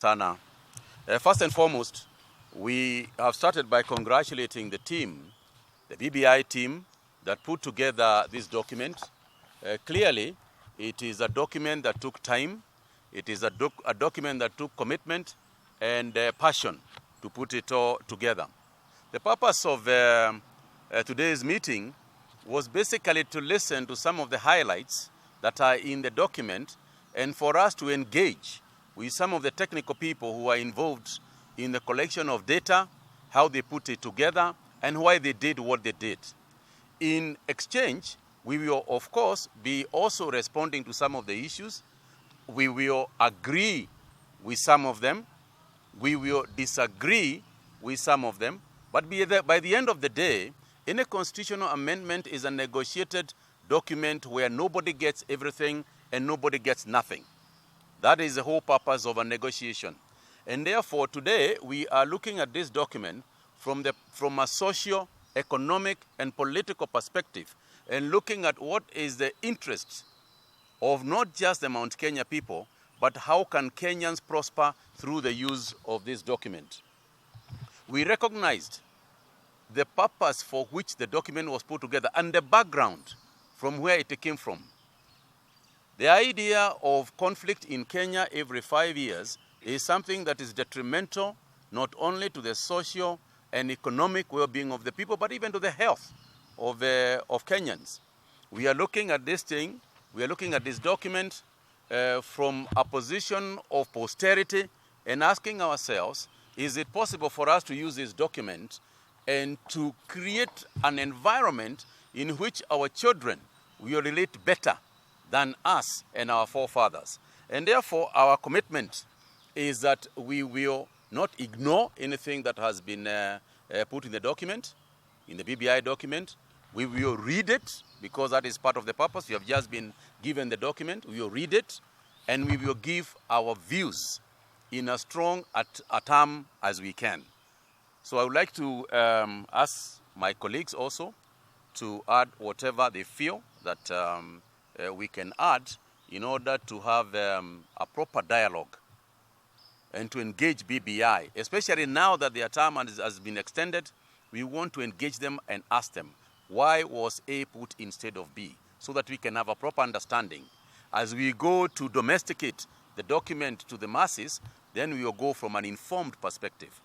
Sana. First and foremost, we have started by congratulating the team, the BBI team, that put together this document. Clearly, it is a document that took time. It is a document that took commitment and passion to put it all together. The purpose of today's meeting was basically to listen to some of the highlights that are in the document and for us to engage with some of the technical people who are involved in the collection of data, how they put it together, and why they did what they did. In exchange, we will, of course, be also responding to some of the issues. We will agree with some of them. We will disagree with some of them. But by the end of the day, any constitutional amendment is a negotiated document where nobody gets everything and nobody gets nothing. That is the whole purpose of a negotiation. And therefore, today, we are looking at this document from a socio-economic and political perspective and looking at what is the interest of not just the Mount Kenya people, but how can Kenyans prosper through the use of this document. We recognized the purpose for which the document was put together and the background from where it came from. The idea of conflict in Kenya every 5 years is something that is detrimental not only to the social and economic well-being of the people, but even to the health of Kenyans. We are looking at this thing, we are looking at this document from a position of posterity and asking ourselves, is it possible for us to use this document and to create an environment in which our children will relate better than us and our forefathers? And therefore, our commitment is that we will not ignore anything that has been put in the document, in the BBI document. We will read it, because that is part of the purpose. You have just been given the document. We will read it, and we will give our views in as strong a term as we can. So I would like to ask my colleagues also to add whatever they feel that we can add in order to have a proper dialogue and to engage BBI, especially now that their term has been extended. We want to engage them and ask them, why was A put instead of B, so that we can have a proper understanding. As we go to domesticate the document to the masses, then we will go from an informed perspective.